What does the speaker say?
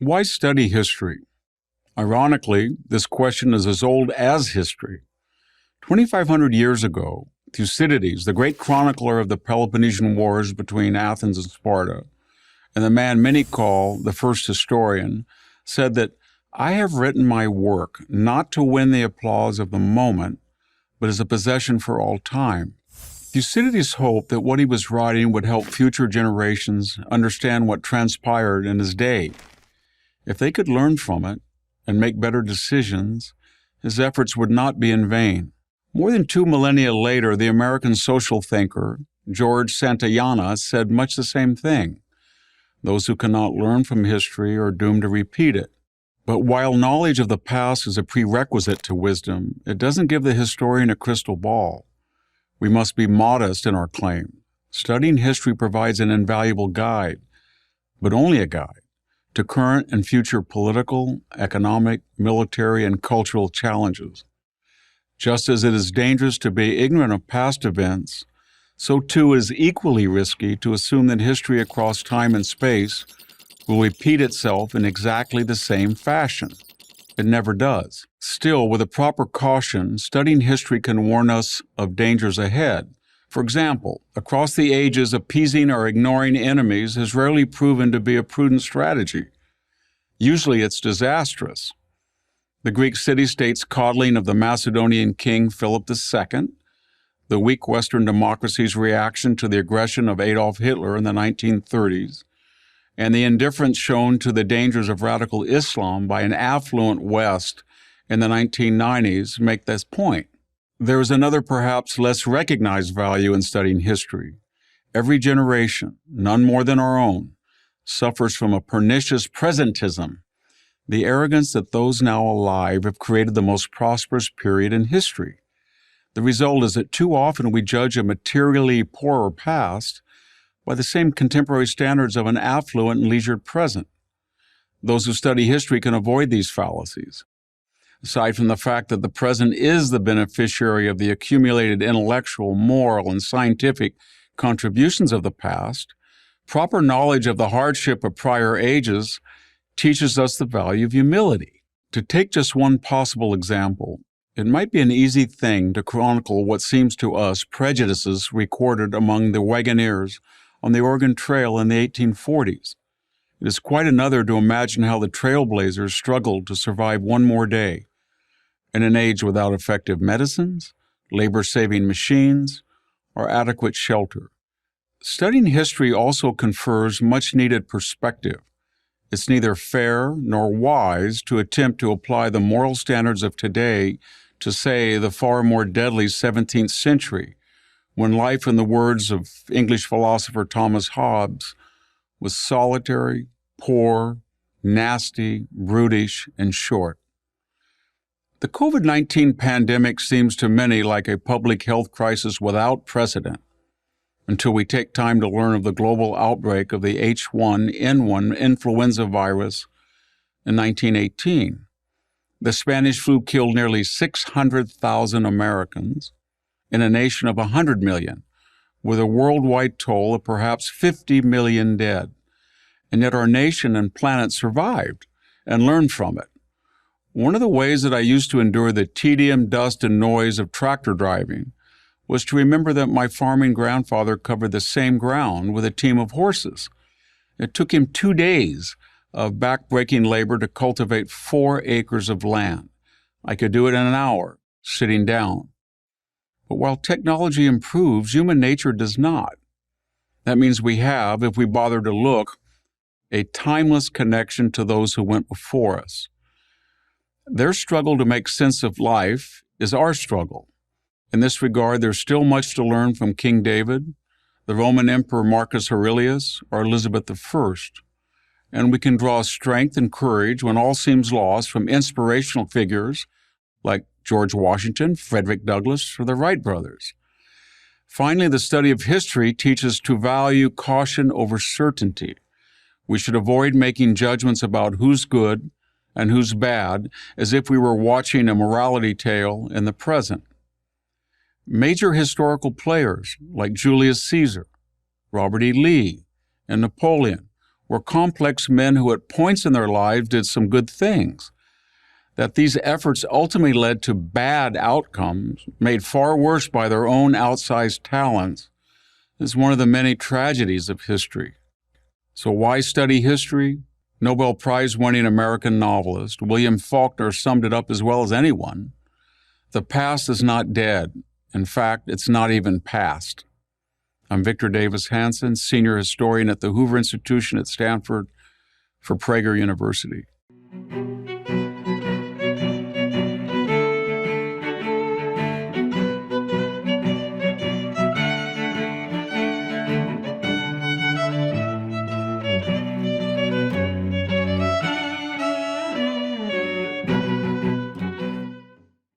Why study history? Ironically, this question is as old as history. 2,500 years ago, Thucydides, the great chronicler of the Peloponnesian Wars between Athens and Sparta, and the man many call the first historian, said that, "I have written my work not to win the applause of the moment, but as a possession for all time." Thucydides hoped that what he was writing would help future generations understand what transpired in his day. If they could learn from it and make better decisions, his efforts would not be in vain. More than 2 millennia later, the American social thinker George Santayana said much the same thing. Those who cannot learn from history are doomed to repeat it. But while knowledge of the past is a prerequisite to wisdom, it doesn't give the historian a crystal ball. We must be modest in our claim. Studying history provides an invaluable guide, but only a guide, to current and future political, economic, military, and cultural challenges. Just as it is dangerous to be ignorant of past events, so too is equally risky to assume that history across time and space will repeat itself in exactly the same fashion. It never does. Still, with a proper caution, studying history can warn us of dangers ahead. For example, across the ages, appeasing or ignoring enemies has rarely proven to be a prudent strategy. Usually it's disastrous. The Greek city-state's coddling of the Macedonian king Philip II, the weak Western democracy's reaction to the aggression of Adolf Hitler in the 1930s, and the indifference shown to the dangers of radical Islam by an affluent West in the 1990s make this point. There is another perhaps less recognized value in studying history. Every generation, none more than our own, suffers from a pernicious presentism, the arrogance that those now alive have created the most prosperous period in history. The result is that too often we judge a materially poorer past by the same contemporary standards of an affluent and leisured present. Those who study history can avoid these fallacies. Aside from the fact that the present is the beneficiary of the accumulated intellectual, moral, and scientific contributions of the past, proper knowledge of the hardship of prior ages teaches us the value of humility. To take just one possible example, it might be an easy thing to chronicle what seems to us prejudices recorded among the Wagoneers on the Oregon Trail in the 1840s. It is quite another to imagine how the trailblazers struggled to survive one more day in an age without effective medicines, labor-saving machines, or adequate shelter. Studying history also confers much-needed perspective. It's neither fair nor wise to attempt to apply the moral standards of today to, say, the far more deadly 17th century, when life, in the words of English philosopher Thomas Hobbes, was solitary, poor, nasty, brutish, and short. The COVID-19 pandemic seems to many like a public health crisis without precedent, until we take time to learn of the global outbreak of the H1N1 influenza virus in 1918. The Spanish flu killed nearly 600,000 Americans in a nation of 100 million, with a worldwide toll of perhaps 50 million dead. And yet our nation and planet survived and learned from it. One of the ways that I used to endure the tedium, dust, and noise of tractor driving was to remember that my farming grandfather covered the same ground with a team of horses. It took him 2 days of back-breaking labor to cultivate 4 acres of land. I could do it in an hour, sitting down. But while technology improves, human nature does not. That means we have, if we bother to look, a timeless connection to those who went before us. Their struggle to make sense of life is our struggle. In this regard, there's still much to learn from King David, the Roman Emperor Marcus Aurelius, or Elizabeth I. And we can draw strength and courage when all seems lost from inspirational figures like George Washington, Frederick Douglass, or the Wright brothers. Finally, the study of history teaches to value caution over certainty. We should avoid making judgments about who's good and who's bad as if we were watching a morality tale in the present. Major historical players like Julius Caesar, Robert E. Lee, and Napoleon were complex men who at points in their lives did some good things. That these efforts ultimately led to bad outcomes, made far worse by their own outsized talents, is one of the many tragedies of history. So why study history? Nobel Prize-winning American novelist William Faulkner summed it up as well as anyone. The past is not dead. In fact, it's not even past. I'm Victor Davis Hanson, Senior Historian at the Hoover Institution at Stanford for Prager University.